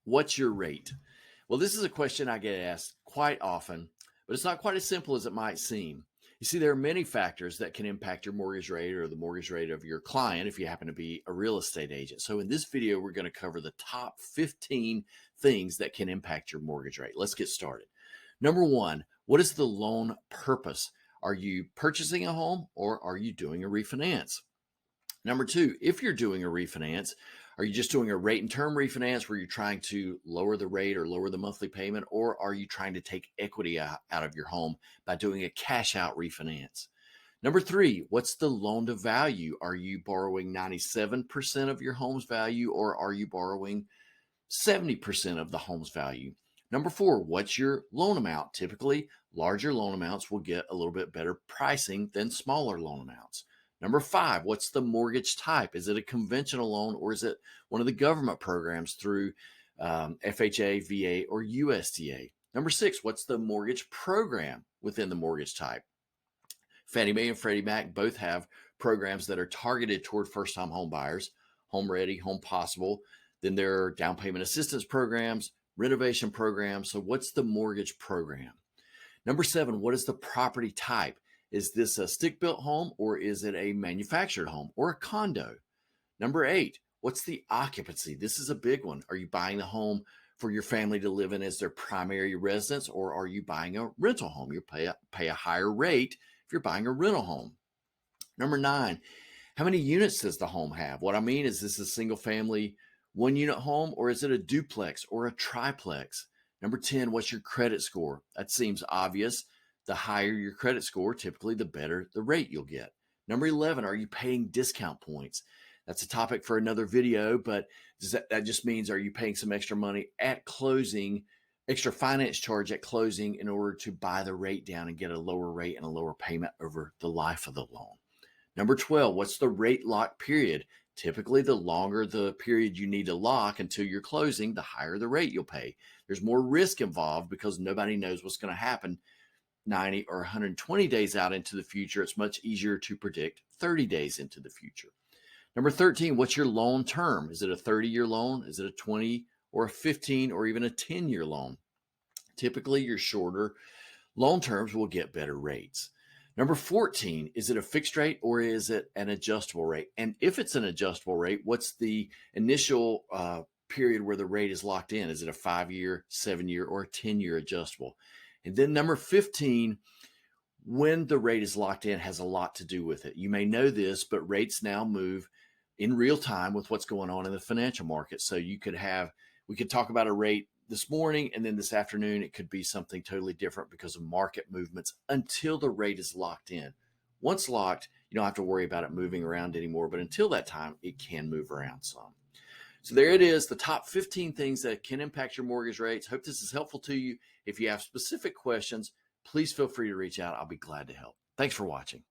What's your rate? Well, this is a question I get asked quite often, but it's not quite as simple as it might seem. You see, there are many factors that can impact your mortgage rate or the mortgage rate of your client if you happen to be a real estate agent. So in this video, we're going to cover the top 15 things that can impact your mortgage rate. Let's get started. Number one, what is the loan purpose? Are you purchasing a home or are you doing a refinance? Number two, if you're doing a refinance, are you just doing a rate and term refinance where you're trying to lower the rate or lower the monthly payment, or are you trying to take equity out of your home by doing a cash out refinance? Number three, what's the loan to value? Are you borrowing 97% of your home's value, or are you borrowing 70% of the home's value? Number four, what's your loan amount? Typically, larger loan amounts will get a little bit better pricing than smaller loan amounts. Number five, what's the mortgage type? Is it a conventional loan or is it one of the government programs through FHA, VA, or USDA? Number six, what's the mortgage program within the mortgage type? Fannie Mae and Freddie Mac both have programs that are targeted toward first-time home buyers, Home Ready, Home Possible. Then there are down payment assistance programs, renovation programs. So what's the mortgage program? Number seven, what is the property type? Is this a stick-built home or is it a manufactured home or a condo? Number eight, what's the occupancy? This is a big one. Are you buying the home for your family to live in as their primary residence, or are you buying a rental home? You pay a higher rate if you're buying a rental home. Number nine, how many units does the home have? What I mean is this a single family, one unit home, or is it a duplex or a triplex? Number 10, what's your credit score? That seems obvious. The higher your credit score, typically the better the rate you'll get. Number 11, are you paying discount points? That's a topic for another video, but that just means, are you paying some extra money at closing, extra finance charge at closing in order to buy the rate down and get a lower rate and a lower payment over the life of the loan? Number 12, what's the rate lock period? Typically, the longer the period you need to lock until you're closing, the higher the rate you'll pay. There's more risk involved because nobody knows what's going to happen 90 or 120 days out into the future. It's much easier to predict 30 days into the future. Number 13, what's your loan term? Is it a 30-year loan? Is it a 20 or a 15 or even a 10-year loan? Typically, your shorter loan terms will get better rates. Number 14, is it a fixed rate or is it an adjustable rate? And if it's an adjustable rate, what's the initial period where the rate is locked in? Is it a 5-year, 7-year, or a 10-year adjustable? And then number 15, when the rate is locked in has a lot to do with it. You may know this, but rates now move in real time with what's going on in the financial market. So we could talk about a rate this morning, and then this afternoon, it could be something totally different because of market movements until the rate is locked in. Once locked, you don't have to worry about it moving around anymore, but until that time, it can move around some. So there it is, the top 15 things that can impact your mortgage rates. Hope this is helpful to you. If you have specific questions, please feel free to reach out. I'll be glad to help. Thanks for watching.